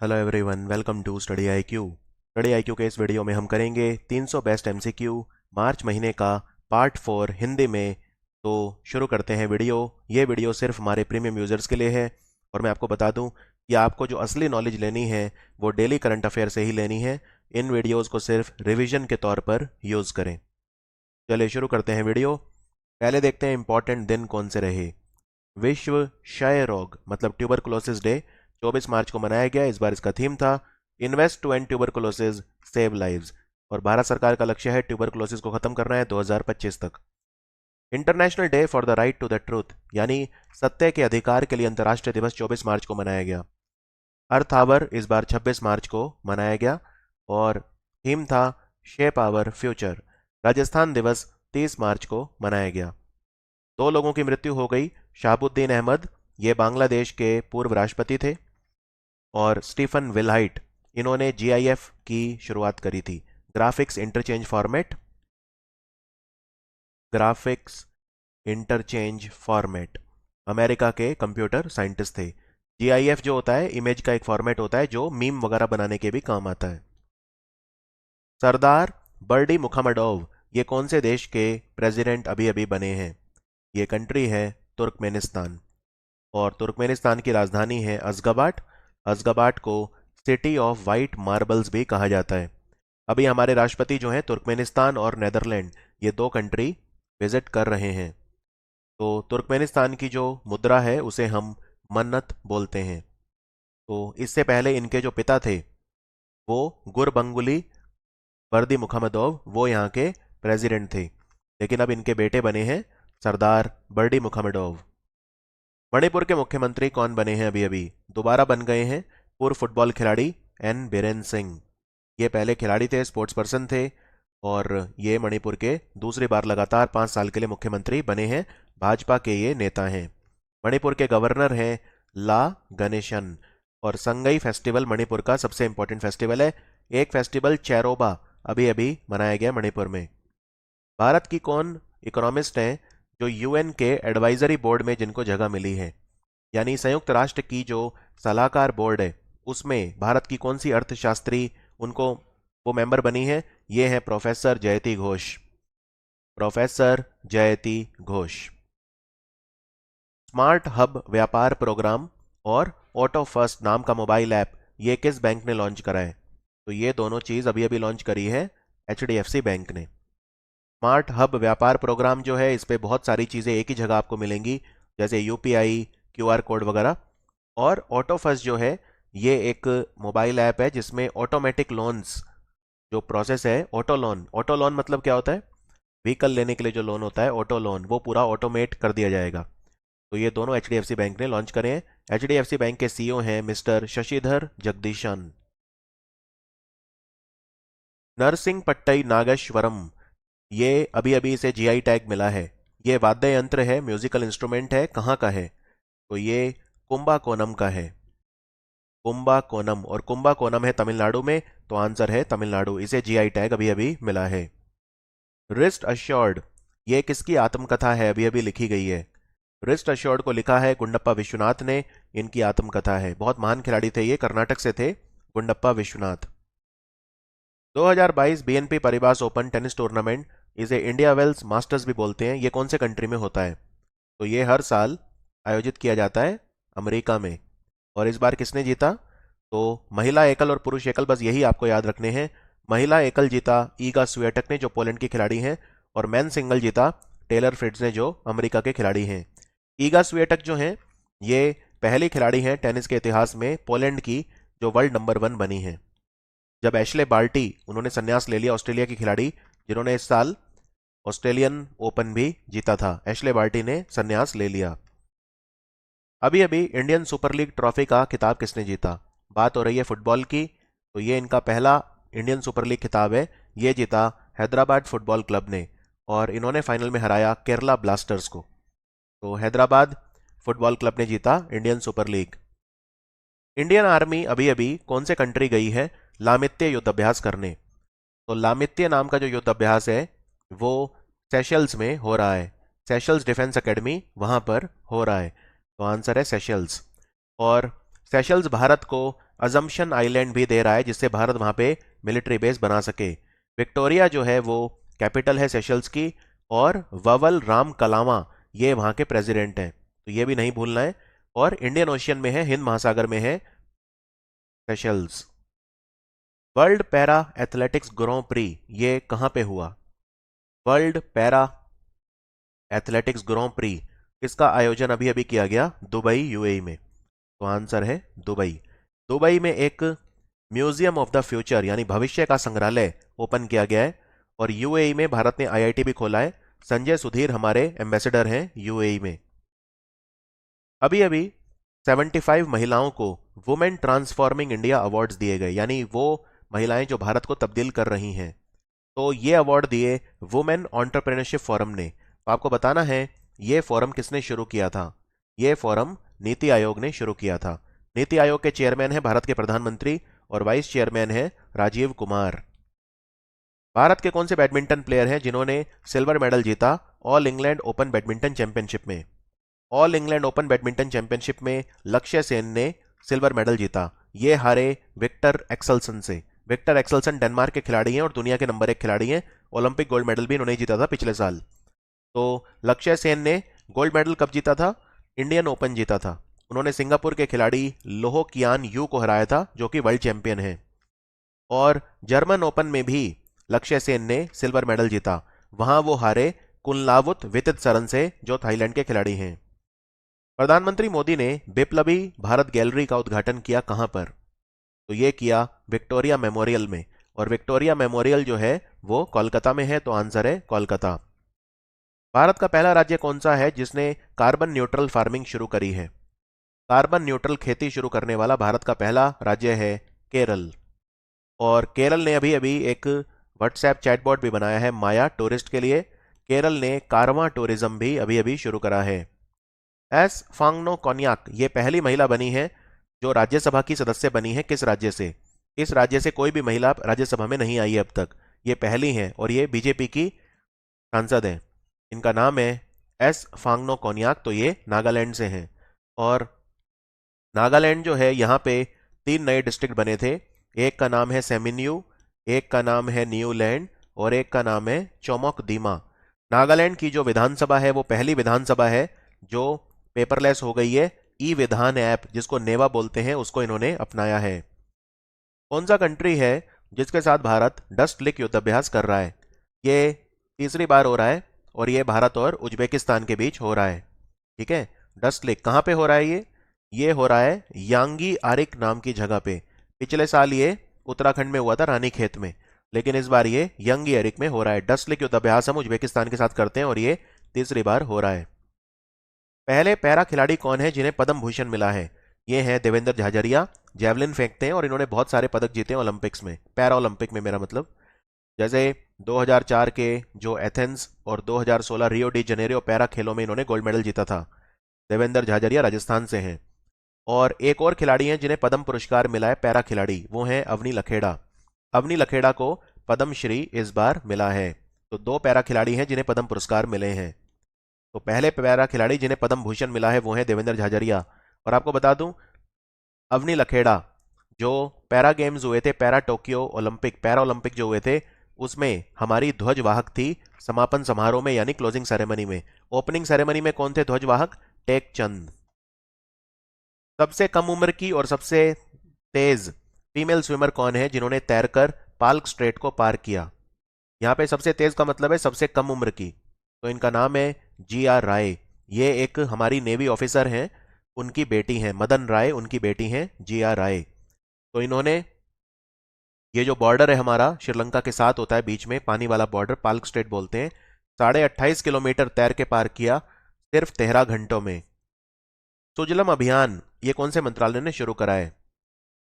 Hello everyone, welcome to Study IQ. Study IQ के इस video में हम करेंगे 300 बेस्ट एमसीक्यू मार्च महीने का पार्ट 4 हिंदी में। तो शुरू करते हैं वीडियो। ये वीडियो सिर्फ हमारे प्रीमियम यूज़र्स के लिए है और मैं आपको बता दूं कि आपको जो असली नॉलेज लेनी है वो डेली करंट अफेयर से ही लेनी है। इन वीडियोज़ को सिर्फ रिविजन के तौर पर यूज़ करें। चलिए शुरू करते हैं वीडियो। पहले देखते हैं इंपॉर्टेंट दिन कौन से रहे। विश्व क्षय रोग मतलब ट्यूबरकुलोसिस डे 24 मार्च को मनाया गया। इस बार इसका थीम था invest to end tuberculosis save lives और भारत सरकार का लक्ष्य है ट्यूबरकुलोसिस को खत्म करना है 2025 तक। International Day for the Right to the Truth यानी सत्य के अधिकार के लिए अंतर्राष्ट्रीय दिवस 24 मार्च को मनाया गया। अर्थ आवर इस बार 26 मार्च को मनाया गया और थीम था शेप आवर फ्यूचर। राजस्थान दिवस 30 मार्च को मनाया गया। 2 लोगों की मृत्यु हो गई। शहाबुद्दीन अहमद, ये बांग्लादेश के पूर्व राष्ट्रपति थे, और स्टीफन विलहाइट, इन्होंने जीआईएफ की शुरुआत करी थी, graphics interchange format. Graphics interchange format America के कंप्यूटर साइंटिस्ट थे। जीआईएफ जो होता है इमेज का एक फॉर्मेट होता है जो मीम वगैरह बनाने के भी काम आता है। सरदार बर्डी मुखमडोव, ये कौन से देश के प्रेसिडेंट अभी अभी बने हैं? ये कंट्री है तुर्कमेनिस्तान और तुर्कमेनिस्तान की राजधानी है अज़गाबाट। अज़गाबाट को सिटी ऑफ वाइट मार्बल्स भी कहा जाता है। अभी हमारे राष्ट्रपति जो हैं तुर्कमेनिस्तान और नेदरलैंड, ये 2 कंट्री विजिट कर रहे हैं। तो तुर्कमेनिस्तान की जो मुद्रा है उसे हम मन्नत बोलते हैं। तो इससे पहले इनके जो पिता थे वो गुरबंगुली बर्दी मुखमदोव, वो यहाँ के प्रेसिडेंट थे, लेकिन अब इनके बेटे बने हैं सरदार बर्डी मुखमडोव। मणिपुर के मुख्यमंत्री कौन बने हैं? अभी अभी दोबारा बन गए हैं पूर्व फुटबॉल खिलाड़ी एन बीरेन सिंह। ये पहले खिलाड़ी थे, स्पोर्ट्स पर्सन थे, और ये मणिपुर के दूसरी बार लगातार 5 साल के लिए मुख्यमंत्री बने हैं। भाजपा के ये नेता हैं। मणिपुर के गवर्नर हैं ला गणेशन। और संगई फेस्टिवल मणिपुर का सबसे इंपॉर्टेंट फेस्टिवल है। एक फेस्टिवल चैरोबा अभी अभी मनाया गया मणिपुर में। भारत की कौन इकोनॉमिस्ट हैं जो यूएन के एडवाइजरी बोर्ड में जिनको जगह मिली है? यानी संयुक्त राष्ट्र की जो सलाहकार बोर्ड है उसमें भारत की कौन सी अर्थशास्त्री उनको वो मेंबर बनी है? ये है प्रोफेसर जयति घोष। प्रोफेसर जयति घोष। स्मार्ट हब व्यापार प्रोग्राम और ऑटो फर्स्ट नाम का मोबाइल ऐप, ये किस बैंक ने लॉन्च करा है? तो ये दोनों चीज अभी अभी लॉन्च करी है एचडीएफसी बैंक ने। स्मार्ट हब व्यापार प्रोग्राम जो है इस पे बहुत सारी चीज़ें एक ही जगह आपको मिलेंगी, जैसे यूपीआई, क्यूआर कोड वगैरह। और ऑटो फर्स्ट जो है ये एक मोबाइल ऐप है जिसमें ऑटोमेटिक लोन्स जो प्रोसेस है, ऑटो लोन मतलब क्या होता है? व्हीकल लेने के लिए जो लोन होता है ऑटो लोन, वो पूरा ऑटोमेट कर दिया जाएगा। तो ये दोनों एचडीएफसी बैंक ने लॉन्च करे हैं। एचडीएफसी बैंक के सीईओ हैं मिस्टर शशिधर जगदीशन। नरसिंह पट्टई नागेश्वरम, ये अभी अभी इसे जीआई टैग मिला है। ये वाद्य यंत्र है, म्यूजिकल इंस्ट्रूमेंट है, कहाँ का है? तो ये कुंबाकोनम का है। कुंबाकोनम, और कुंबाकोनम है तमिलनाडु में, तो आंसर है तमिलनाडु। इसे जीआई टैग अभी अभी मिला है। रिस्ट अश्योर्ड, ये किसकी आत्मकथा है? अभी अभी लिखी गई है। रिस्ट अश्योर्ड को लिखा है गुंडप्पा विश्वनाथ ने, इनकी आत्मकथा है। बहुत महान खिलाड़ी थे ये, कर्नाटक से थे Gundappa Vishwanath. 2022 BNP Paribas open tennis tournament, इसे इंडिया वेल्स मास्टर्स भी बोलते हैं, ये कौन से कंट्री में होता है? तो ये हर साल आयोजित किया जाता है अमेरिका में। और इस बार किसने जीता? तो महिला एकल और पुरुष एकल, बस यही आपको याद रखने हैं। महिला एकल जीता ईगा स्वियाटेक ने जो पोलैंड की खिलाड़ी हैं, और मैन सिंगल जीता टेलर फ्रिट्ज ने जो अमेरिका के खिलाड़ी हैं। ईगा स्वियाटेक जो हैं ये पहली खिलाड़ी हैं टेनिस के इतिहास में पोलैंड की जो वर्ल्ड नंबर 1 बनी है। जब एशले बार्टी, उन्होंने संन्यास ले लिया, ऑस्ट्रेलिया की खिलाड़ी जिन्होंने इस साल ऑस्ट्रेलियन ओपन भी जीता था, एशले बार्टी ने संन्यास ले लिया। अभी अभी इंडियन सुपर लीग ट्रॉफी का खिताब किसने जीता? बात हो रही है फुटबॉल की, तो ये इनका पहला इंडियन सुपर लीग खिताब है। ये जीता हैदराबाद फुटबॉल क्लब ने, और इन्होंने फाइनल में हराया केरला ब्लास्टर्स को। तो हैदराबाद फुटबॉल क्लब ने जीता Indian super league. Indian army अभी अभी कौन से कंट्री गई है लामित्य युद्धाभ्यास करने? तो लामित्य नाम का जो युद्धाभ्यास है वो सेशल्स में हो रहा है। सेशल्स डिफेंस एकेडमी वहां पर हो रहा है, तो आंसर है सेशल्स। और सेशल्स भारत को अजम्पशन आइलैंड भी दे रहा है जिससे भारत वहां पे मिलिट्री बेस बना सके। विक्टोरिया जो है वो कैपिटल है सेशल्स की, और ववल राम कलामा ये वहां के प्रेसिडेंट हैं, तो ये भी नहीं भूलना है। और इंडियन ओशियन में है, हिंद महासागर में है Seychelles. World para athletics grand prix ये कहाँ पे हुआ? World para athletics grand prix इसका आयोजन अभी अभी किया गया दुबई यूएई में, तो आंसर है दुबई। दुबई में एक म्यूजियम ऑफ द फ्यूचर यानी भविष्य का संग्रहालय ओपन किया गया है, और यूएई में भारत ने आईआईटी भी खोला है। संजय सुधीर हमारे एम्बेसडर हैं यूएई में। अभी अभी 75 महिलाओं को वुमेन ट्रांसफॉर्मिंग इंडिया अवार्ड्स दिए गए, यानी वो महिलाएं जो भारत को तब्दील कर रही हैं, तो ये अवार्ड दिए वुमेन एंटरप्रेन्योरशिप फोरम ने। तो आपको बताना है ये फोरम किसने शुरू किया था। ये फोरम नीति आयोग ने शुरू किया था। नीति आयोग के चेयरमैन है भारत के प्रधानमंत्री, और वाइस चेयरमैन है राजीव कुमार। भारत के कौन से बैडमिंटन प्लेयर हैं जिन्होंने सिल्वर मेडल जीता all England open badminton championship में? All England open badminton championship में लक्ष्य सेन ने सिल्वर मेडल जीता। ये हारे विक्टर एक्सलसन से। विक्टर एक्सलसन डेनमार्क के खिलाड़ी हैं और दुनिया के नंबर 1 खिलाड़ी हैं। ओलंपिक गोल्ड मेडल भी इन्होंने जीता था पिछले साल। तो लक्ष्य सेन ने गोल्ड मेडल कब जीता था? इंडियन ओपन जीता था। उन्होंने सिंगापुर के खिलाड़ी लोहो कियान यू को हराया था जो कि वर्ल्ड चैंपियन है। और जर्मन ओपन में भी लक्ष्य सेन ने सिल्वर मेडल जीता। वहां वो हारे कुनलावुत वितितसरन से जो थाईलैंड के खिलाड़ी हैं। प्रधानमंत्री मोदी ने बिप्लबी भारत गैलरी का उद्घाटन किया कहां पर? तो ये किया विक्टोरिया मेमोरियल में, और विक्टोरिया मेमोरियल जो है वो कोलकाता में है, तो आंसर है कोलकाता। भारत का पहला राज्य कौन सा है जिसने कार्बन न्यूट्रल फार्मिंग शुरू करी है? कार्बन न्यूट्रल खेती शुरू करने वाला भारत का पहला राज्य है केरल। और केरल ने अभी अभी एक व्हाट्सएप चैटबॉट भी बनाया है माया टूरिस्ट के लिए। केरल ने कारवां टूरिज्म भी अभी अभी शुरू करा है। एस फांगनो कोन्याक ये पहली महिला बनी है जो राज्यसभा की सदस्य बनी है। किस राज्य से? इस राज्य से कोई भी महिला राज्यसभा में नहीं आई है अब तक, ये पहली है, और ये बीजेपी की सांसद है। इनका नाम है एस फांगनो कोन्याक, तो ये नागालैंड से हैं। और नागालैंड जो है यहाँ पे 3 नए डिस्ट्रिक्ट बने थे। एक का नाम है सेमिन्यू, एक का नाम है न्यूलैंड, और एक का नाम है चोमोक दीमा। नागालैंड की जो विधानसभा है वो पहली विधानसभा है जो पेपरलेस हो गई है। ई विधान ऐप जिसको नेवा बोलते हैं उसको इन्होंने अपनाया है। कौन सा कंट्री है जिसके साथ भारत डस्ट लिक युद्धाभ्यास कर रहा है? ये तीसरी बार हो रहा है, और ये भारत और उज्बेकिस्तान के बीच हो रहा है। ठीक है, डस्ट लेक कहाँ पे हो रहा है? ये हो रहा है यांगी आरिक नाम की जगह पे। पिछले साल ये उत्तराखंड में हुआ था रानीखेत में, लेकिन इस बार ये यंगी आरिक में हो रहा है। डस्ट लेक युद्धाभ्यास हम उज्बेकिस्तान के साथ करते हैं, और ये तीसरी बार हो रहा है। पहले पैरा खिलाड़ी कौन है जिन्हें पद्म भूषण मिला है? ये हैं देवेंद्र झाझरिया। जेवलिन फेंकते हैं और इन्होंने बहुत सारे पदक जीते हैं ओलंपिक्स में, पैरा ओलंपिक में मेरा मतलब। जैसे 2004 के जो एथेंस और 2016 रियो डी जनेरियो पैरा खेलों में इन्होंने गोल्ड मेडल जीता था। देवेंद्र झाझरिया राजस्थान से हैं। और एक और खिलाड़ी हैं जिन्हें पद्म पुरस्कार मिला है पैरा खिलाड़ी, वो हैं अवनी लखेड़ा। अवनी लखेड़ा को पद्म श्री इस बार मिला है। तो 2 पैरा खिलाड़ी हैं जिन्हें पद्म पुरस्कार मिले हैं। तो पहले पैरा खिलाड़ी जिन्हें पद्म भूषण मिला है वो है देवेंद्र झाझरिया। और आपको बता दूं अवनी लखेड़ा जो पैरा गेम्स हुए थे, para Tokyo Olympic, para Olympic जो हुए थे उसमें हमारी ध्वजवाहक थी समापन समारोह में यानी क्लोजिंग सेरेमनी में। ओपनिंग सेरेमनी में कौन थे ध्वजवाहक? टेक चंद। सबसे कम उम्र की और सबसे तेज फीमेल स्विमर कौन है जिन्होंने तैरकर पाल्क स्ट्रेट को पार किया? यहाँ पे सबसे तेज का मतलब है सबसे कम उम्र की, तो इनका नाम है GR राय। ये एक हमारी नेवी ऑफिसर हैं, उनकी बेटी हैं मदन राय, उनकी बेटी हैं GR राय। तो इन्होंने ये जो बॉर्डर है हमारा श्रीलंका के साथ होता है बीच में पानी वाला बॉर्डर, पाल्क स्ट्रेट बोलते हैं, 28.5 किलोमीटर तैर के पार किया सिर्फ 13 घंटों में। सुजलम अभियान ये कौन से मंत्रालय ने शुरू करा है?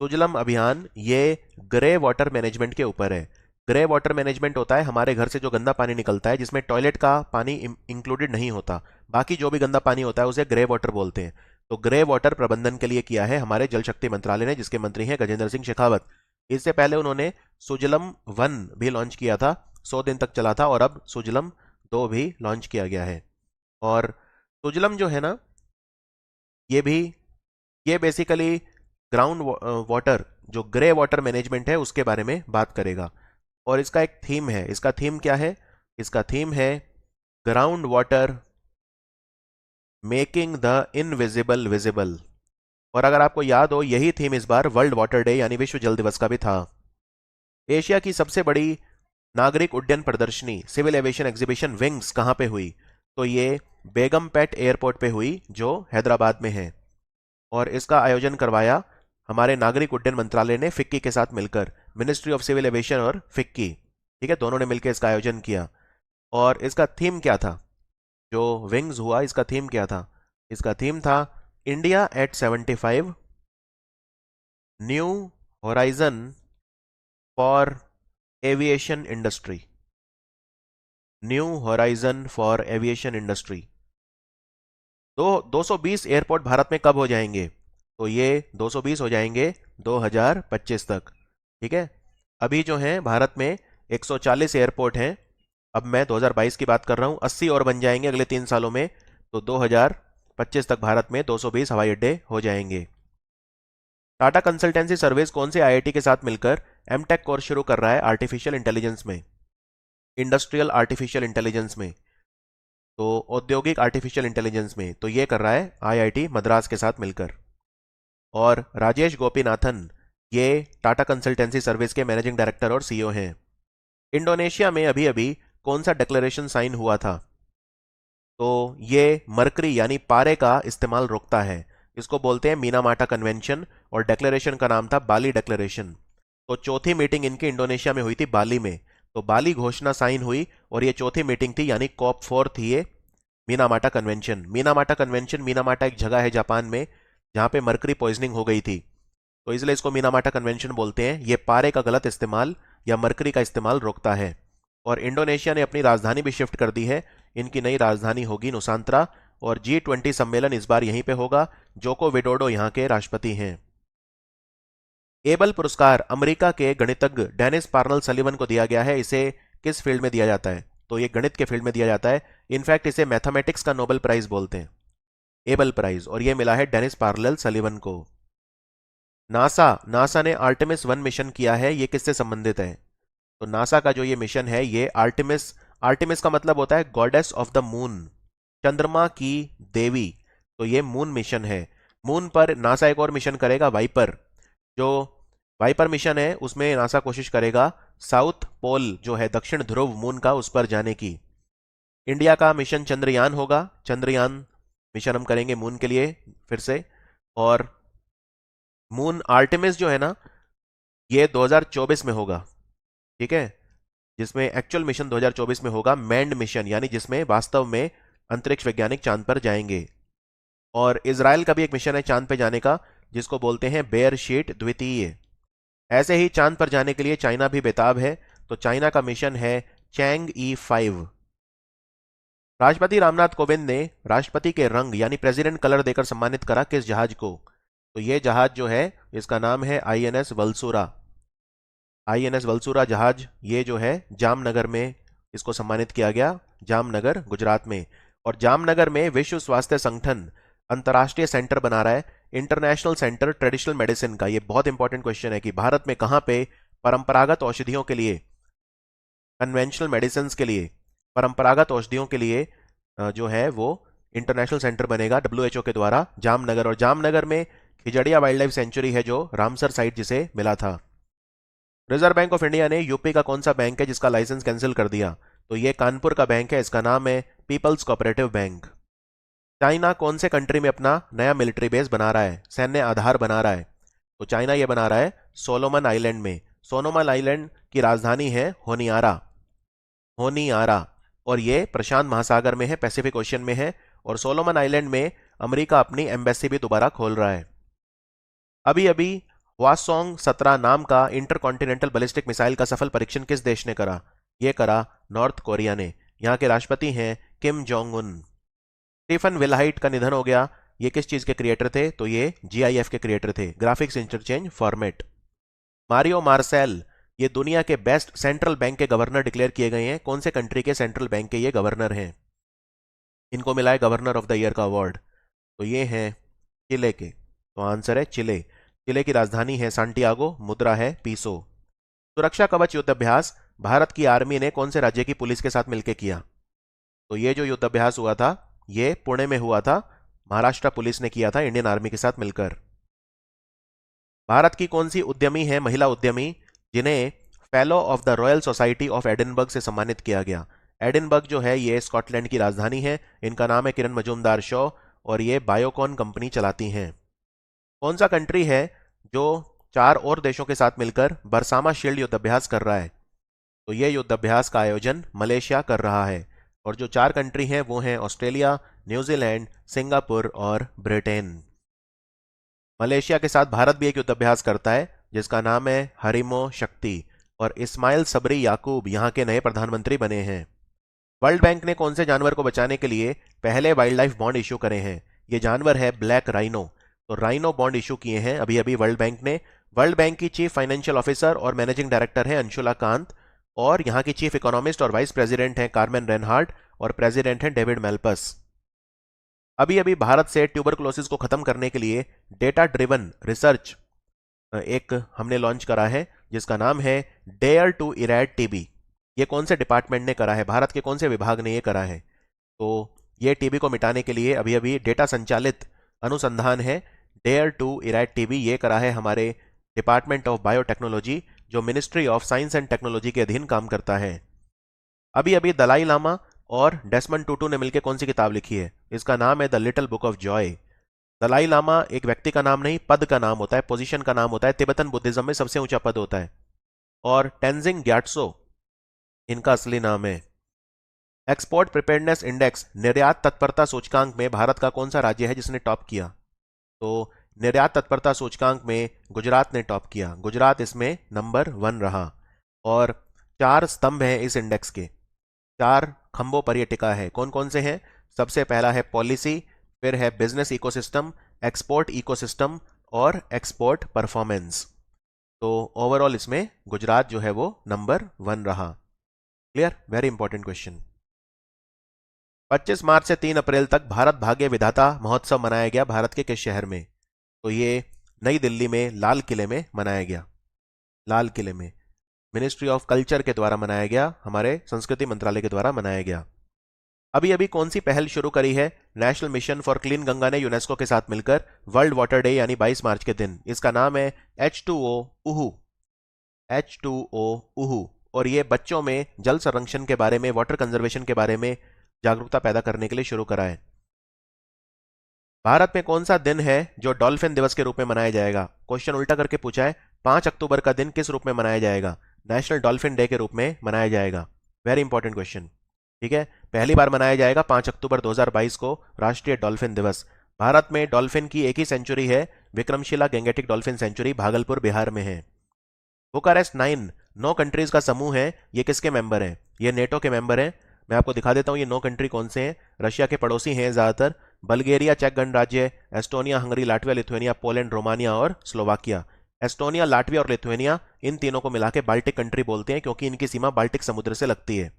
सुजलम अभियान ये ग्रे वाटर मैनेजमेंट के ऊपर है। ग्रे वाटर मैनेजमेंट होता है हमारे घर से जो गंदा पानी निकलता है जिसमें टॉयलेट का पानी इंक्लूडेड नहीं होता, बाकी जो भी गंदा पानी होता है उसे ग्रे वाटर बोलते हैं। तो ग्रे वाटर प्रबंधन के लिए किया है हमारे जल शक्ति मंत्रालय ने, जिसके मंत्री हैं गजेंद्र सिंह शेखावत। इससे पहले उन्होंने सुजलम 1 भी लॉन्च किया था, 100 दिन तक चला था, और अब सुजलम 2 भी लॉन्च किया गया है। और सुजलम जो है ना ये बेसिकली ग्राउंड वाटर, जो ग्रे वाटर मैनेजमेंट है उसके बारे में बात करेगा। और इसका एक थीम है, इसका थीम क्या है? इसका थीम है ground water making the invisible visible. और अगर आपको याद हो, यही थीम इस बार वर्ल्ड वाटर डे यानी विश्व जल दिवस का भी था। एशिया की सबसे बड़ी नागरिक उड्डयन प्रदर्शनी सिविल एविएशन एग्जीबिशन विंग्स कहाँ पे हुई? तो ये बेगमपेट एयरपोर्ट पे हुई, जो हैदराबाद में है। और इसका आयोजन करवाया हमारे नागरिक उड्डयन मंत्रालय ने फिक्की के साथ मिलकर, मिनिस्ट्री ऑफ सिविल एविएशन और फिक्की, ठीक है, दोनों ने मिलकर इसका आयोजन किया। और इसका थीम क्या था? जो विंग्स हुआ, इसका थीम क्या था? इसका थीम था India at 75, new horizon for aviation industry. New horizon for aviation industry. 220 airport Bharat में कब हो जाएंगे? तो ये 220 हो जाएंगे 2025 तक, ठीक है। अभी जो है भारत में 140 एयरपोर्ट हैं। अब मैं 2022 की बात कर रहा हूँ, 80 और बन जाएंगे अगले 3 सालों में। तो 2025 तक भारत में 220 हवाई अड्डे हो जाएंगे। टाटा कंसल्टेंसी सर्विस कौन से आईआईटी के साथ मिलकर एमटेक कोर्स शुरू कर रहा है आर्टिफिशियल इंटेलिजेंस में, इंडस्ट्रियल आर्टिफिशियल इंटेलिजेंस में, तो औद्योगिक आर्टिफिशियल इंटेलिजेंस में? तो ये कर रहा है आईआईटी मद्रास के साथ मिलकर। और राजेश गोपीनाथन, ये टाटा कंसल्टेंसी सर्विस के मैनेजिंग डायरेक्टर और सीईओ हैं। इंडोनेशिया में अभी अभी कौन सा डिक्लेरेशन साइन हुआ था? तो ये मरकरी यानी पारे का इस्तेमाल रोकता है। इसको बोलते हैं मीनामाटा कन्वेंशन, और डिक्लेरेशन का नाम था बाली डिक्लेरेशन। तो चौथी मीटिंग इनकी इंडोनेशिया में हुई थी, बाली में। तो बाली घोषणा साइन हुई, और ये चौथी मीटिंग थी, यानी COP4 थी ये Minamata convention. Minamata convention, Minamata एक जगह है जापान में जहां पे मरकरी पॉइजनिंग हो गई थी, तो इसलिए इसको मीनामाटा कन्वेंशन बोलते हैं। ये पारे का गलत इस्तेमाल या मरकरी का इस्तेमाल रोकता है। और इंडोनेशिया ने अपनी राजधानी भी शिफ्ट कर दी है, इनकी नई राजधानी होगी नुसांत्रा। और G20 सम्मेलन इस बार यहीं पे होगा। जोको विडोडो यहाँ के राष्ट्रपति हैं। एबल पुरस्कार अमेरिका के गणितज्ञ डेनिस पार्नल सलीवन को दिया गया है। इसे किस फील्ड में दिया जाता है? तो ये गणित के फील्ड में दिया जाता है। इनफैक्ट इसे मैथमेटिक्स का नोबेल प्राइज बोलते हैं, एबल प्राइज, और ये मिला है डेनिस पार्नल सलीवन को। नासा ने आर्टेमिस 1 मिशन किया है, ये किससे संबंधित है? तो नासा का जो ये मिशन है, ये आर्टेमिस, आर्टेमिस का मतलब होता है गॉडेस ऑफ द मून, चंद्रमा की देवी। तो ये मून मिशन है। मून पर नासा एक और मिशन करेगा, वाइपर। जो वाइपर मिशन है उसमें नासा कोशिश करेगा साउथ पोल, जो है दक्षिण ध्रुव मून का, उस पर जाने की। इंडिया का मिशन चंद्रयान होगा, चंद्रयान मिशन हम करेंगे मून के लिए फिर से। और मून आर्टेमिस जो है ना, ये 2024 में होगा, ठीक है, जिसमें एक्चुअल मिशन 2024 में होगा, मैंड मिशन, यानी जिसमें वास्तव में अंतरिक्ष वैज्ञानिक चांद पर जाएंगे। और इजराइल का भी एक मिशन है चांद पे जाने का, जिसको बोलते हैं बेयर शीट द्वितीय। ऐसे ही चांद पर जाने के लिए चाइना भी बेताब है, तो चाइना का मिशन है चैंग-E 5। राष्ट्रपति रामनाथ कोविंद ने राष्ट्रपति के रंग यानी प्रेसिडेंट कलर देकर सम्मानित करा किस जहाज को? तो ये जहाज जो है, इसका नाम है INS वल्सुरा। INS वल्सुरा जहाज, ये जो है जामनगर में इसको सम्मानित किया गया, जामनगर गुजरात में। और जामनगर में विश्व स्वास्थ्य संगठन अंतर्राष्ट्रीय सेंटर बना रहा है, इंटरनेशनल सेंटर ट्रेडिशनल मेडिसिन का। ये बहुत इंपॉर्टेंट क्वेश्चन है कि भारत में कहाँ पे परंपरागत औषधियों के लिए, कन्वेंशनल मेडिसिन के लिए, परंपरागत औषधियों के लिए जो है वो इंटरनेशनल सेंटर बनेगा WHO के द्वारा, जामनगर। और जामनगर में खिजड़िया वाइल्ड लाइफ सेंचुरी है, जो रामसर साइट जिसे मिला था। रिजर्व बैंक ऑफ इंडिया ने यूपी का कौन सा बैंक है जिसका लाइसेंस कैंसिल कर दिया? तो ये कानपुर का बैंक है, इसका नाम है पीपल्स कोऑपरेटिव बैंक। चाइना कौन से कंट्री में अपना नया मिलिट्री बेस बना रहा है, सैन्य आधार बना रहा है? तो चाइना ये बना रहा है सोलोमन आइलैंड में। सोलोमन आइलैंड की राजधानी है होनियारा, होनियारा। और ये प्रशांत महासागर में है, पैसिफिक ओशियन में है। और सोलोमन आइलैंड में अमेरिका अपनी एम्बेसी भी दोबारा खोल रहा है। अभी अभी हवासोंग 17 नाम का इंटरकॉन्टिनेंटल बैलिस्टिक मिसाइल का सफल परीक्षण किस देश ने करा? ये करा नॉर्थ कोरिया ने। यहाँ के राष्ट्रपति हैं किम जोंग उन। स्टीफन विलहाइट का निधन हो गया। ये किस चीज के क्रिएटर थे? तो ये GIF के क्रिएटर थे, graphics interchange format. Mario Marcel, ये दुनिया के बेस्ट सेंट्रल बैंक के गवर्नर डिक्लेयर किए गए हैं। कौन से कंट्री के सेंट्रल बैंक के ये गवर्नर हैं? इनको मिला है गवर्नर ऑफ द ईयर का अवार्ड। तो ये हैं चिले के, तो आंसर है चिले। चिले की राजधानी है सांटियागो, मुद्रा है पीसो। सुरक्षा कवच युद्धाभ्यास भारत की आर्मी ने कौन से राज्य की पुलिस के साथ मिलकर किया? तो ये जो युद्धाभ्यास हुआ था, ये पुणे में हुआ था। महाराष्ट्र पुलिस ने किया था इंडियन आर्मी के साथ मिलकर। भारत की कौन सी उद्यमी है, महिला उद्यमी, जिन्हें fellow of the royal society of Edinburgh से सम्मानित किया गया? एडिनबर्ग जो है ये स्कॉटलैंड की राजधानी है। इनका नाम है किरण मजूमदार शॉ और ये बायोकॉन कंपनी चलाती हैं। कौन सा कंट्री है जो 4 और देशों के साथ मिलकर बरसामा शील्ड युद्धाभ्यास कर रहा है? तो ये युद्धाभ्यास का आयोजन मलेशिया कर रहा है। और जो 4 कंट्री हैं वो हैं ऑस्ट्रेलिया, न्यूजीलैंड, सिंगापुर और ब्रिटेन। मलेशिया के साथ भारत भी एक युद्धाभ्यास करता है जिसका नाम है हरिमो शक्ति, और इस्माइल सबरी याकूब यहाँ के नए प्रधानमंत्री बने हैं। वर्ल्ड बैंक ने कौन से जानवर को बचाने के लिए पहले वाइल्ड लाइफ बॉन्ड इशू करे हैं? ये जानवर है ब्लैक राइनो। तो राइनो बॉन्ड इशू किए हैं अभी अभी वर्ल्ड बैंक ने। वर्ल्ड बैंक की चीफ फाइनेंशियल ऑफिसर और मैनेजिंग डायरेक्टर है अंशुला कांत, और यहाँ की चीफ इकोनॉमिस्ट और वाइस प्रेसिडेंट हैं कार्मेन रेनहार्ट, और प्रेसिडेंट हैं डेविड मेल्पस। अभी अभी भारत से ट्यूबरकुलोसिस को खत्म करने के लिए डेटा ड्रिवन रिसर्च एक हमने लॉन्च करा है जिसका नाम है डेयर टू इरेड टीबी। ये कौन से डिपार्टमेंट ने करा है, भारत के कौन से विभाग ने ये करा है? तो ये टीबी को मिटाने के लिए अभी अभी डेटा संचालित अनुसंधान है। डेयर टू इरेड टीबी ये करा है हमारे डिपार्टमेंट ऑफ बायोटेक्नोलॉजी, जो ministry of science and technology के अधीन काम करता है। अभी अभी दलाई लामा और डेसमंड टूटू ने मिलकर कौन सी किताब लिखी है? इसका नाम है The Little Book of Joy. Dalai Lama एक व्यक्ति का नाम नहीं, पद का नाम होता है, पोजीशन का नाम होता है। तिब्बतन बुद्धिज्म में सबसे ऊंचा पद होता है। और टेंजिंग ग्याट्सो इनका असली नाम है। एक्सपोर्ट प्रिपेयर्डनेस इंडेक्स निर्यात तत्परता सूचकांक में भारत का कौन सा राज्य है जिसने टॉप किया? तो निर्यात तत्परता सूचकांक में गुजरात ने टॉप किया। गुजरात इसमें नंबर 1 रहा। और 4 स्तंभ हैं इस इंडेक्स के, 4 खंभों पर यह टिका है। कौन कौन से हैं? सबसे पहला है पॉलिसी, फिर है बिजनेस इकोसिस्टम, एक्सपोर्ट इकोसिस्टम और एक्सपोर्ट परफॉर्मेंस। तो ओवरऑल इसमें गुजरात जो है वो नंबर 1 रहा। क्लियर? Very important question. 25 मार्च से 3 अप्रैल तक भारत भाग्य विधाता महोत्सव मनाया गया भारत के किस शहर में? तो ये नई दिल्ली में लाल किले में मनाया गया। लाल किले में मिनिस्ट्री ऑफ कल्चर के द्वारा मनाया गया, हमारे संस्कृति मंत्रालय के द्वारा मनाया गया। अभी अभी कौन सी पहल शुरू करी है national mission for clean Ganga ने यूनेस्को के साथ मिलकर वर्ल्ड वाटर डे यानी 22 मार्च के दिन? इसका नाम है H2O उहू। H2O उहू। और ये बच्चों में जल संरक्षण के बारे में, वाटर कंजर्वेशन के बारे में जागरूकता पैदा करने के लिए शुरू करा है। भारत में कौन सा दिन है जो डॉल्फिन दिवस के रूप में मनाया जाएगा? क्वेश्चन उल्टा करके पूछा है। 5 अक्टूबर का दिन किस रूप में मनाया जाएगा? नेशनल डॉल्फिन डे के रूप में मनाया जाएगा। Very important question. ठीक है, पहली बार मनाया जाएगा 5 अक्टूबर 2022 को राष्ट्रीय डॉल्फिन दिवस। भारत में डॉल्फिन की एक ही सेंचुरी है, Vikramshila Gangetic dolphin century Bhagalpur Bihar में है। बुकारेस्ट 9 कंट्रीज का समूह है, ये किसके मेंबर हैं? ये नेटो के मेंबर हैं। मैं आपको दिखा देता हूं ये 9 कंट्री कौन से हैं। रशिया के पड़ोसी हैं ज्यादातर, बल्गेरिया, चेक गणराज्य, Estonia, Hungary, Latvia, Lithuania, Poland, Romania और स्लोवाकिया। एस्टोनिया, लाटविया और लिथुआनिया इन तीनों को मिला के बाल्टिक कंट्री बोलते हैं क्योंकि इनकी सीमा बाल्टिक समुद्र से लगती है।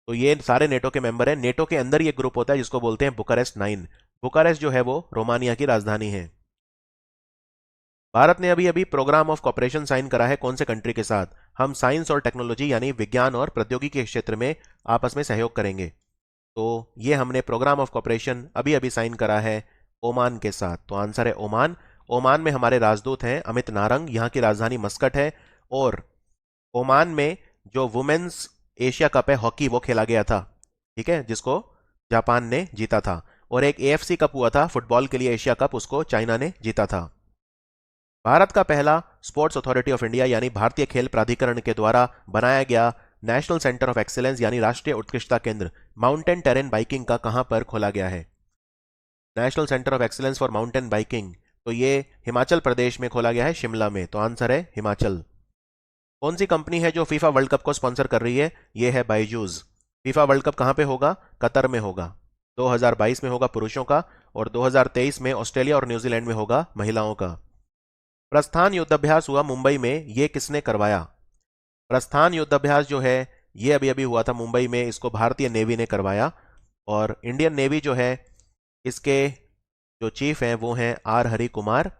तो ये सारे नेटो के मेंबर हैं। नेटो के अंदर ये ग्रुप होता है जिसको बोलते हैं बुकारेस्ट 9। बुकारेस्ट जो है वो रोमानिया की राजधानी है। भारत ने अभी अभी प्रोग्राम ऑफ कॉपरेशन साइन करा है कौन से कंट्री के साथ? हम साइंस और टेक्नोलॉजी यानी विज्ञान और प्रौद्योगिकी के क्षेत्र में आपस में सहयोग करेंगे। तो ये हमने प्रोग्राम ऑफ कॉपरेशन अभी अभी साइन करा है ओमान के साथ। तो आंसर है ओमान। ओमान में हमारे राजदूत हैं अमित नारंग, यहाँ की राजधानी मस्कट है। और ओमान में जो वुमेन्स एशिया कप है हॉकी वो खेला गया था, ठीक है, जिसको जापान ने जीता था। और एक AFC कप हुआ था फुटबॉल के लिए, एशिया कप, उसको चाइना ने जीता था। भारत का पहला स्पोर्ट्स अथॉरिटी ऑफ इंडिया यानी भारतीय खेल प्राधिकरण के द्वारा बनाया गया नेशनल सेंटर ऑफ एक्सीलेंस यानी राष्ट्रीय उत्कृष्टता केंद्र माउंटेन टेरेन बाइकिंग का कहां पर खोला गया है? National centre of excellence for mountain biking, तो ये हिमाचल प्रदेश में खोला गया है, शिमला में। तो आंसर है हिमाचल। कौन सी कंपनी है जो फीफा वर्ल्ड कप को स्पॉन्सर कर रही है? ये है बायजूस। फीफा वर्ल्ड कप कहां पे होगा? कतर में होगा। 2022 में होगा पुरुषों का और 2023 में ऑस्ट्रेलिया और न्यूजीलैंड में होगा महिलाओं का। प्रस्थान युद्धाभ्यास हुआ मुंबई में, ये किसने करवाया? प्रस्थान युद्धाभ्यास जो है ये अभी अभी हुआ था मुंबई में, इसको भारतीय नेवी ने करवाया। और इंडियन नेवी जो है इसके जो चीफ हैं वो हैं R हरि कुमार।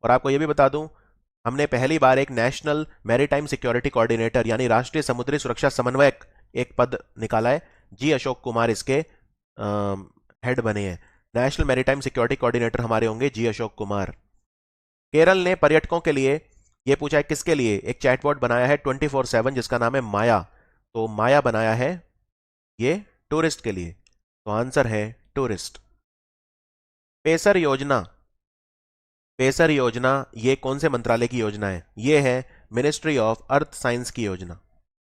और आपको ये भी बता दूं हमने पहली बार एक नेशनल मैरीटाइम सिक्योरिटी कोऑर्डिनेटर यानी राष्ट्रीय समुद्री सुरक्षा समन्वयक एक पद निकाला है। जी अशोक कुमार इसके हेड बने हैं। नेशनल मैरीटाइम सिक्योरिटी कोऑर्डिनेटर हमारे होंगे जी अशोक कुमार। केरल ने पर्यटकों के लिए ये पूछा है किसके लिए एक चैटबॉट बनाया है 24/7 जिसका नाम है माया। तो माया बनाया है ये टूरिस्ट के लिए, तो आंसर है टूरिस्ट। पेसर योजना, पेसर योजना ये कौन से मंत्रालय की योजना है? ये है मिनिस्ट्री ऑफ अर्थ साइंस की योजना,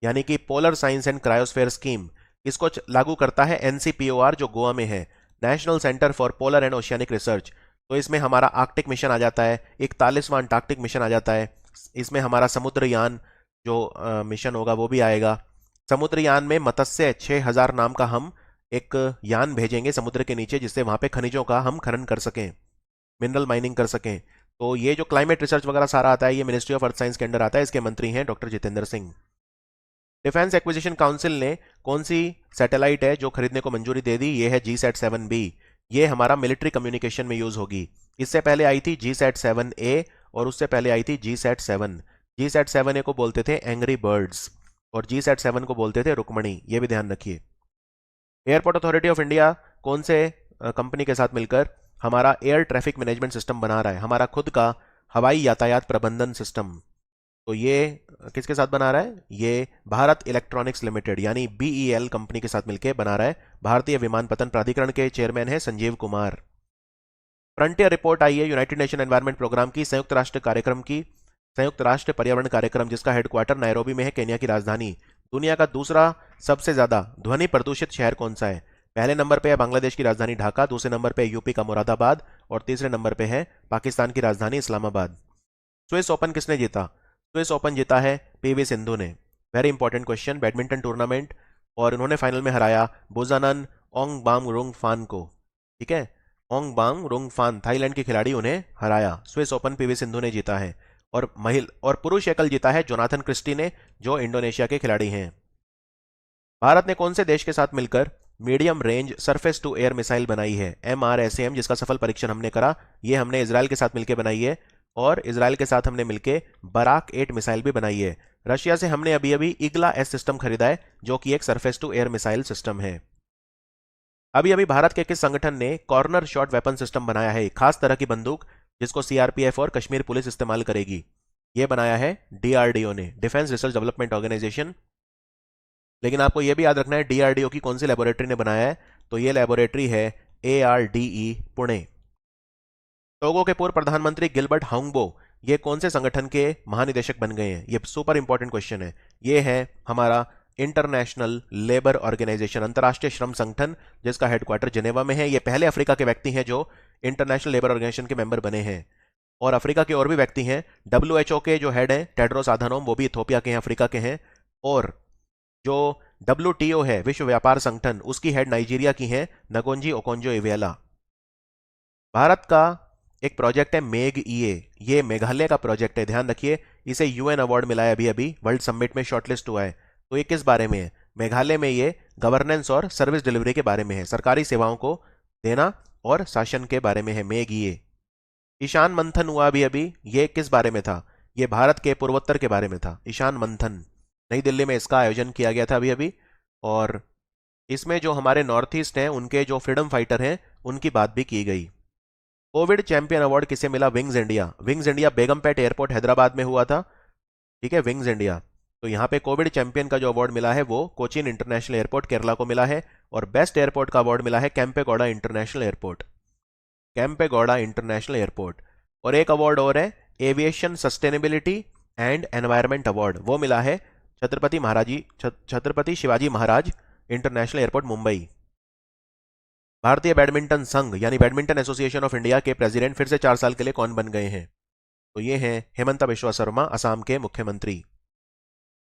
यानी कि polar science and cryosphere scheme. इसको लागू करता है एनसीपीओआर जो गोवा में है, national centre for polar and oceanic research. तो इसमें हमारा आर्कटिक मिशन आ जाता है, 41वां अंटार्कटिक मिशन आ जाता है। इसमें हमारा समुद्रयान जो मिशन होगा वो भी आएगा। समुद्रयान में मत्स्य 6000 नाम का हम एक यान भेजेंगे समुद्र के नीचे, जिससे वहां पे खनिजों का हम खनन कर सकें, मिनरल माइनिंग कर सकें। तो ये जो क्लाइमेट रिसर्च वगैरह सारा आता है ये मिनिस्ट्री ऑफ अर्थ साइंस के अंडर आता है। इसके मंत्री हैं doctor Jitendra Singh. Defence acquisition council ने कौन सी सैटेलाइट है जो खरीदने को मंजूरी दे दी? ये है GSAT-7B। ये हमारा मिलिट्री कम्युनिकेशन में यूज होगी। इससे पहले आई थी GSAT-7A और उससे पहले आई थी GSAT-7। GSAT-7A को बोलते थे एंग्री बर्ड्स और GSAT-7 को बोलते थे रुक्मणी, ये भी ध्यान रखिए। एयरपोर्ट अथॉरिटी ऑफ इंडिया कौन से कंपनी के साथ मिलकर हमारा एयर ट्रैफिक मैनेजमेंट सिस्टम बना रहा है? हमारा खुद का हवाई यातायात प्रबंधन सिस्टम। तो ये किसके साथ बना रहा है? ये भारत इलेक्ट्रॉनिक्स लिमिटेड यानी BEL कंपनी के साथ मिलकर बना रहा है। भारतीय विमानपत्तन प्राधिकरण के चेयरमैन है संजीव कुमार। फ्रंटियर रिपोर्ट आई है यूनाइटेड नेशन एनवायरमेंट प्रोग्राम की, संयुक्त राष्ट्र कार्यक्रम की, संयुक्त राष्ट्र पर्यावरण कार्यक्रम, जिसका हेडक्वार्टर नायरोबी में है, केन्या की राजधानी। दुनिया का दूसरा सबसे ज्यादा ध्वनि प्रदूषित शहर कौन सा है? पहले नंबर पे है बांग्लादेश की राजधानी ढाका, दूसरे नंबर पे यूपी का मुरादाबाद और तीसरे नंबर पे है पाकिस्तान की राजधानी इस्लामाबाद। स्विस ओपन किसने जीता? स्विस ओपन जीता है PV सिंधु ने। Very important question, badminton tournament, और उन्होंने फाइनल में हराया बोजानन ओंगबाम को। ठीक है, ओंगबाम रुंगफान थाईलैंड के खिलाड़ी, उन्हें हराया। स्विस ओपन PV सिंधु ने जीता है। और और पुरुष एकल जीता है जोनाथन क्रिस्टी ने, जो इंडोनेशिया के खिलाड़ी हैं। भारत ने कौन से देश के साथ मिलकर medium range surface to air missile बनाई है? MRSAM, जिसका सफल परीक्षण हमने करा, ये हमने इजराइल के साथ मिलकर बनाई है। और इजराइल के साथ हमने मिलकर बराक 8 मिसाइल भी बनाई है। रशिया से हमने अभी अभी ईगला S सिस्टम खरीदा है, जो कि एक surface to air missile system है। अभी अभी भारत के किस संगठन ने कॉर्नर शॉट वेपन सिस्टम बनाया है? खास तरह की बंदूक जिसको CRPF और कश्मीर पुलिस इस्तेमाल करेगी। यह बनाया है DRDO ने, डिफेंस रिसर्च डेवलपमेंट ऑर्गेनाइजेशन। लेकिन आपको यह भी याद रखना है DRDO की कौन सी लेबोरेटरी ने बनाया है, तो यह लेबोरेटरी है ARDE पुणे। टोगो के पूर्व प्रधानमंत्री गिलबर्ट हाउंगबो ये कौन से संगठन के महानिदेशक बन गए हैं? ये सुपर इंपॉर्टेंट क्वेश्चन है। ये है हमारा इंटरनेशनल लेबर ऑर्गेनाइजेशन, अंतर्राष्ट्रीय श्रम संगठन, जिसका हेडक्वार्टर जिनेवा में है। ये पहले अफ्रीका के व्यक्ति हैं जो इंटरनेशनल लेबर ऑर्गेनाइजेशन के मेंबर बने हैं। और अफ्रीका के और भी व्यक्ति हैं। WHO के जो हेड हैं टेड्रोस आधानोम, वो भी इथोपिया के हैं, अफ्रीका के हैं। और जो WTO है, विश्व व्यापार संगठन, उसकी हेड नाइजीरिया की हैं नगोंजी ओकोंजो इवेला। भारत का एक प्रोजेक्ट है मेघ ईए, ये मेघालय का प्रोजेक्ट है, ध्यान रखिए। इसे UN अवार्ड मिला है, अभी अभी वर्ल्ड समिट में शॉर्टलिस्ट हुआ है। तो ये किस बारे में है? मेघालय में ये गवर्नेंस और सर्विस डिलीवरी के बारे में है, सरकारी सेवाओं को देना और शासन के बारे में है मेघ ईए। ईशान मंथन हुआ अभी अभी, ये किस बारे में था? ये भारत के पूर्वोत्तर के बारे में था। ईशान मंथन, नई दिल्ली में इसका आयोजन किया गया था अभी अभी। और इसमें जो हमारे नॉर्थ ईस्ट हैं, उनके जो फ्रीडम फाइटर हैं, उनकी बात भी की गई। कोविड चैंपियन अवार्ड किसे मिला? Wings India. Wings India Begumpet airport Hyderabad में हुआ था। ठीक है, विंग्स इंडिया। तो यहाँ पे कोविड चैंपियन का जो अवार्ड मिला है वो कोचीन इंटरनेशनल एयरपोर्ट केरला को मिला है। और बेस्ट एयरपोर्ट का अवार्ड मिला है Kempegowda international airport, Kempegowda international airport. और एक अवार्ड और है aviation sustainability and environment award, वो मिला है छत्रपति शिवाजी महाराज इंटरनेशनल एयरपोर्ट मुंबई। भारतीय बैडमिंटन संघ यानी बैडमिंटन एसोसिएशन ऑफ इंडिया के प्रेसिडेंट फिर से 4 साल के लिए कौन बन गए हैं? तो ये हैं हेमंता बिश्वा शर्मा, असम के मुख्यमंत्री।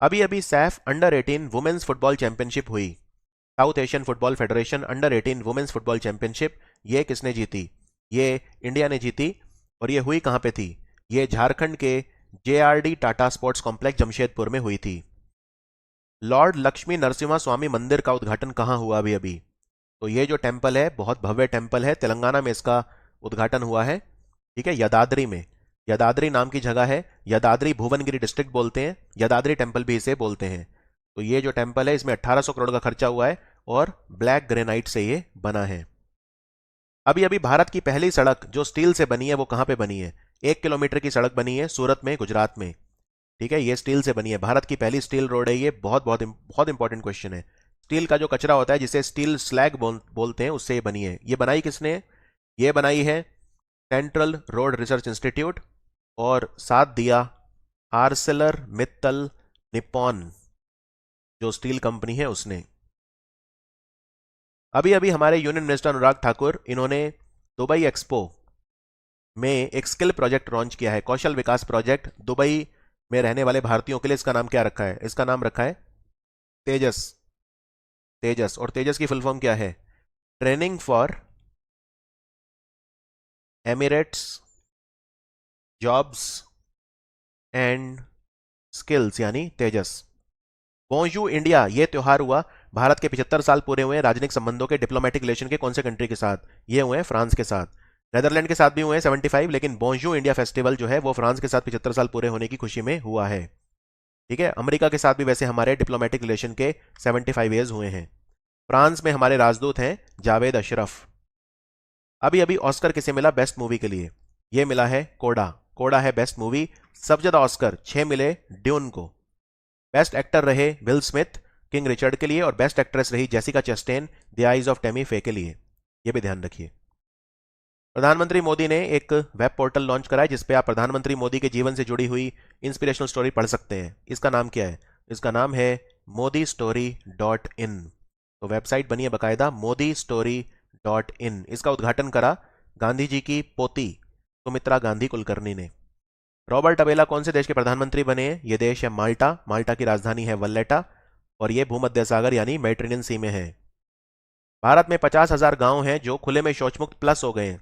अभी अभी SAFF under eighteen women's football championship हुई, South Asian football federation under eighteen women's football championship. ये किसने जीती? ये इंडिया ने जीती। और ये हुई कहां पे थी? ये झारखंड के JRD Tata sports complex Jamshedpur में हुई थी। लॉर्ड लक्ष्मी नरसिम्हा स्वामी मंदिर का उद्घाटन कहां हुआ अभी अभी? तो ये जो टेम्पल है बहुत भव्य टेम्पल है, तेलंगाना में इसका उद्घाटन हुआ है। ठीक है, यदाद्री में, यदाद्री नाम की जगह है, यदाद्री भुवनगिरी डिस्ट्रिक्ट बोलते हैं, यदाद्री टेम्पल भी इसे बोलते हैं। तो ये जो टेम्पल है इसमें 1800 करोड़ का खर्चा हुआ है और ब्लैक ग्रेनाइट से ये बना है। अभी अभी भारत की पहली सड़क जो स्टील से बनी है वो कहां पे बनी है? 1 किलोमीटर की सड़क बनी है सूरत में, गुजरात में। ठीक है, ये स्टील से बनी है, भारत की पहली स्टील रोड है ये। बहुत बहुत बहुत इंपॉर्टेंट क्वेश्चन है। स्टील का जो कचरा होता है जिसे स्टील स्लैग बोलते हैं, उससे ये बनी है। ये बनाई किसने? ये बनाई है सेंट्रल रोड रिसर्च इंस्टीट्यूट, और साथ दिया आर्सेलर मित्तल निप्पॉन जो स्टील कंपनी है उसने। अभी अभी हमारे यूनियन मिनिस्टर अनुराग ठाकुर, इन्होंने दुबई एक्सपो में एक स्किल प्रोजेक्ट लॉन्च किया है, कौशल विकास प्रोजेक्ट दुबई में रहने वाले भारतीयों के लिए। इसका नाम क्या रखा है? इसका नाम रखा है तेजस। तेजस, और तेजस की फुल फॉर्म क्या है? Training for Emirates jobs and skills, यानी तेजस। बोंजू इंडिया, ये त्योहार हुआ, भारत के 75 साल पूरे हुए राजनयिक संबंधों के, डिप्लोमेटिक रिलेशन के, कौन से कंट्री के साथ? ये हुए हैं फ्रांस के साथ। नेदरलैंड के साथ भी हुए हैं 75, लेकिन बोंजू इंडिया फेस्टिवल जो है वो फ्रांस के साथ 75 साल पूरे होने की खुशी में हुआ है। ठीक है, अमेरिका के साथ भी वैसे हमारे डिप्लोमेटिक रिलेशन के 75 ईयर्स हुए हैं। फ्रांस में हमारे राजदूत हैं जावेद अशरफ। अभी अभी ऑस्कर किसे मिला बेस्ट मूवी के लिए? ये मिला है कोडा। कोडा है बेस्ट मूवी। सबसे ज्यादा ऑस्कर 6 मिले ड्यून को। बेस्ट एक्टर रहे विल स्मिथ किंग रिचर्ड के लिए, और बेस्ट एक्ट्रेस रही Jessica Chastain the eyes of Temi फे के लिए। ये भी ध्यान रखिए। प्रधानमंत्री मोदी ने एक वेब पोर्टल लॉन्च करा है जिसपे आप प्रधानमंत्री मोदी के जीवन से जुड़ी हुई इंस्पिरेशनल स्टोरी पढ़ सकते हैं। इसका नाम क्या है? इसका नाम है ModiStory.in। तो वेबसाइट बनी है बाकायदा ModiStory.in। इसका उद्घाटन करा गांधी जी की पोती सुमित्रा गांधी कुलकर्णी ने। रॉबर्ट अबेला कौन से देश के प्रधानमंत्री बने हैं? ये देश है माल्टा। माल्टा की राजधानी है वल्लेटा, और ये भूमध्य सागर यानी मेडिटेरेनियन सी में है। भारत में 50,000 गांव हैं जो खुले में शौचमुक्त प्लस हो गए हैं।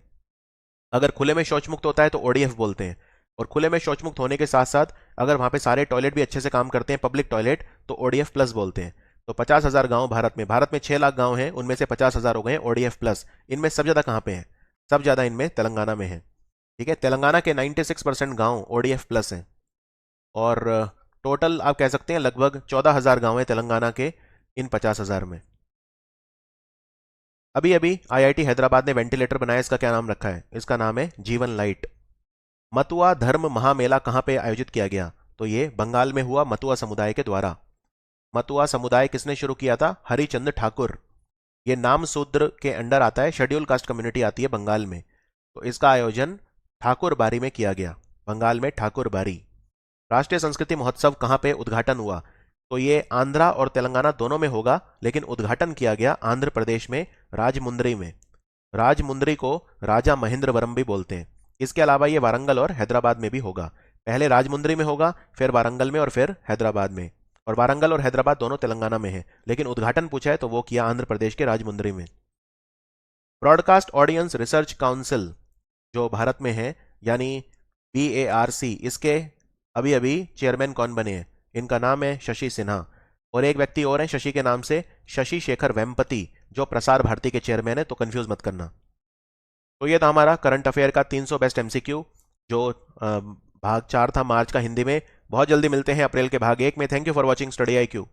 अगर खुले में शौच मुक्त होता है तो ओडीएफ बोलते हैं, और खुले में शौच मुक्त होने के साथ साथ अगर वहां पे सारे टॉयलेट भी अच्छे से काम करते हैं, पब्लिक टॉयलेट, तो ओडीएफ प्लस बोलते हैं। तो 50,000 गांव भारत में 6 लाख गांव हैं, उनमें से 50,000 हो गए ओडीएफ प्लस। इनमें सब ज्यादा कहां पे है? सब ज्यादा इनमें तेलंगाना में है। ठीक है, तेलंगाना के 96% गांव ओडीएफ प्लस हैं, और टोटल आप कह सकते हैं लगभग 14,000 गांव हैं तेलंगाना के इन 50,000 में। अभी अभी आईआईटी हैदराबाद ने वेंटिलेटर बनाया, इसका क्या नाम रखा है? इसका नाम है जीवन लाइट। मतुआ धर्म महामेला कहां पे आयोजित किया गया? तो ये बंगाल में हुआ, मतुआ समुदाय के द्वारा। मतुआ समुदाय किसने शुरू किया था? हरिचंद ठाकुर। ये नाम शूद्र के अंडर आता है, शेड्यूल कास्ट कम्युनिटी आती है बंगाल में। तो इसका आयोजन ठाकुर बारी में किया गया, बंगाल में ठाकुर बारी। राष्ट्रीय संस्कृति महोत्सव कहां पे उद्घाटन हुआ? तो ये आंध्रा और तेलंगाना दोनों में होगा, लेकिन उद्घाटन किया गया आंध्र प्रदेश में राजमुंद्री में। राजमुंद्री को राजा महेंद्रवरम भी बोलते हैं। इसके अलावा ये वारंगल और हैदराबाद में भी होगा। पहले राजमुंद्री में होगा, फिर वारंगल में, और फिर हैदराबाद में। और वारंगल और हैदराबाद दोनों तेलंगाना में है, लेकिन उद्घाटन पूछा है तो वो किया आंध्र प्रदेश के राजमुंद्री में। ब्रॉडकास्ट ऑडियंस रिसर्च काउंसिल जो भारत में है, यानी BARC, इसके अभी अभी चेयरमैन कौन बने हैं? इनका नाम है शशि सिन्हा, और एक व्यक्ति और है शशि के नाम से, शशि शेखर वेम्पति, जो प्रसार भारती के चेयरमैन है, तो कंफ्यूज मत करना। तो ये था हमारा करंट अफेयर का 300 बेस्ट MCQ, जो भाग 4 था मार्च का हिंदी में। बहुत जल्दी मिलते हैं अप्रैल के भाग 1 में। Thank you for watching study IQ।